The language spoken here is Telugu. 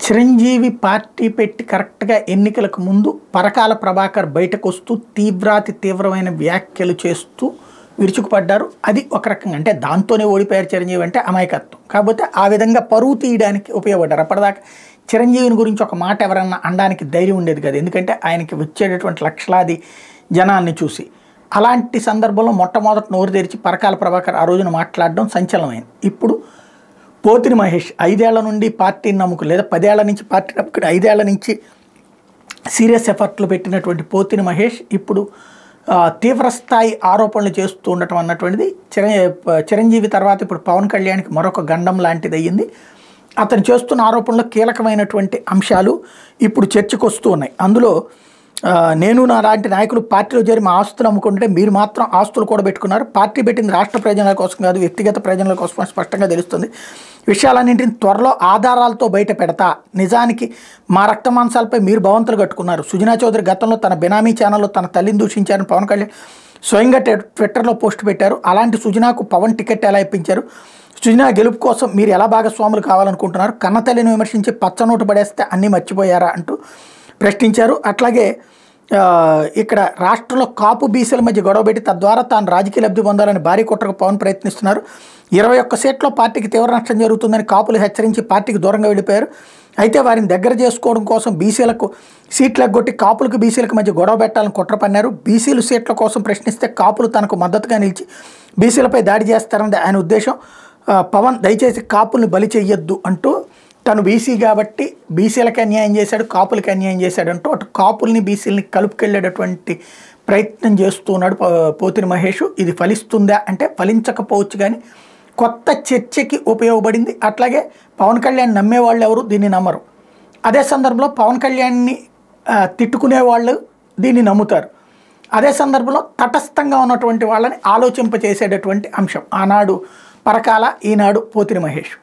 చిరంజీవి పార్టీ పెట్టి కరెక్ట్‌గా ఎన్నికలకు ముందు పరకాల ప్రభాకర్ బయటకొస్తూ తీవ్రమైన వ్యాఖ్యలు చేస్తూ విరుచుకుపడ్డారు. అది ఒక రకంగా అంటే దాంతోనే ఓడిపోయారు చిరంజీవి అంటే అమాయకత్వం. కాకపోతే ఆ విధంగా పరువు తీయడానికి ఉపయోగపడ్డారు. అప్పటిదాకా చిరంజీవిని గురించి ఒక మాట ఎవరన్నా అనడానికి ధైర్యం ఉండేది కాదు. ఎందుకంటే ఆయనకి వచ్చేటటువంటి లక్షలాది జనాన్ని చూసి. అలాంటి సందర్భంలో మొట్టమొదట నోరు తెరిచి పరకాల ప్రభాకర్ ఆ రోజున మాట్లాడడం సంచలనమైంది. ఇప్పుడు పోతిని మహేష్ 5 ఏళ్ల నుండి పార్టీని నమ్ముకుని లేదా 10 ఏళ్ల నుంచి పార్టీ నమ్ముకుని 5 ఏళ్ల నుంచి సీరియస్ ఎఫర్ట్లు పెట్టినటువంటి పోతిని మహేష్ ఇప్పుడు తీవ్రస్థాయి ఆరోపణలు చేస్తూ ఉండటం అన్నటువంటిది చిరంజీవి తర్వాత ఇప్పుడు పవన్ కళ్యాణ్కి మరొక గండం లాంటిది అయ్యింది. అతను చేస్తున్న ఆరోపణలో కీలకమైనటువంటి అంశాలు ఇప్పుడు చర్చకు వస్తూ ఉన్నాయి. అందులో నేను నా లాంటి నాయకులు పార్టీలో చేరి మా ఆస్తులు అమ్ముకుంటే మీరు మాత్రం ఆస్తులు కూడా పెట్టుకున్నారు. పార్టీ పెట్టింది రాష్ట్ర ప్రయోజనాల కోసం కాదు, వ్యక్తిగత ప్రయోజనాల కోసం స్పష్టంగా తెలుస్తుంది. విషయాలన్నింటినీ త్వరలో ఆధారాలతో బయట పెడతా. నిజానికి మా రక్త మాంసాలపై మీరు భవంతులు కట్టుకున్నారు. సుజనా చౌదరి గతంలో తన బినామీ ఛానల్లో తన తల్లిని దూషించారని పవన్ కళ్యాణ్ స్వయంగా ట్విట్టర్లో పోస్ట్ పెట్టారు. అలాంటి సుజనాకు పవన్ టికెట్ ఎలా ఇప్పించారు? సుజనా గెలుపు కోసం మీరు ఎలా భాగస్వాములు కావాలనుకుంటున్నారు? కన్నతల్లిని విమర్శించి పచ్చనోటు పడేస్తే అన్నీ మర్చిపోయారా అంటూ ప్రశ్నించారు. అట్లాగే ఇక్కడ రాష్ట్రంలో కాపు బీసీల మధ్య గొడవ పెట్టి తద్వారా తాను రాజకీయ లబ్ధి పొందాలని భారీ కుట్రకు పవన్ ప్రయత్నిస్తున్నారు. 21 సీట్లలో పార్టీకి తీవ్ర నష్టం జరుగుతుందని కాపులు హెచ్చరించి పార్టీకి దూరంగా వెళ్ళిపోయారు. అయితే వారిని దగ్గర చేసుకోవడం కోసం బీసీలకు సీట్లు ఎగ్గొట్టి కాపులకు బీసీలకు మధ్య గొడవ పెట్టాలని కుట్ర పన్నారు. బీసీలు సీట్ల కోసం ప్రశ్నిస్తే కాపులు తనకు మద్దతుగా నిలిచి బీసీలపై దాడి చేస్తారన్నది ఆయన ఉద్దేశం. పవన్ దయచేసి కాపుల్ని బలి చెయ్యొద్దు అంటూ తను బీసీ కాబట్టి బీసీలకి అన్యాయం చేశాడు, కాపులకి అన్యాయం చేశాడు అంటూ అటు కాపుల్ని బీసీలని కలుపుకెళ్ళేటటువంటి ప్రయత్నం చేస్తూ ఉన్నాడు పోతిని మహేష్. ఇది ఫలిస్తుందా అంటే ఫలించకపోవచ్చు, కానీ కొత్త చర్చకి ఉపయోగపడింది. అట్లాగే పవన్ కళ్యాణ్ నమ్మేవాళ్ళు ఎవరు దీన్ని నమ్మరు. అదే సందర్భంలో పవన్ కళ్యాణ్ని తిట్టుకునే వాళ్ళు దీన్ని నమ్ముతారు. అదే సందర్భంలో తటస్థంగా ఉన్నటువంటి వాళ్ళని ఆలోచింపచేసేటటువంటి అంశం ఆనాడు పరకాల, ఈనాడు పోతిని మహేష్.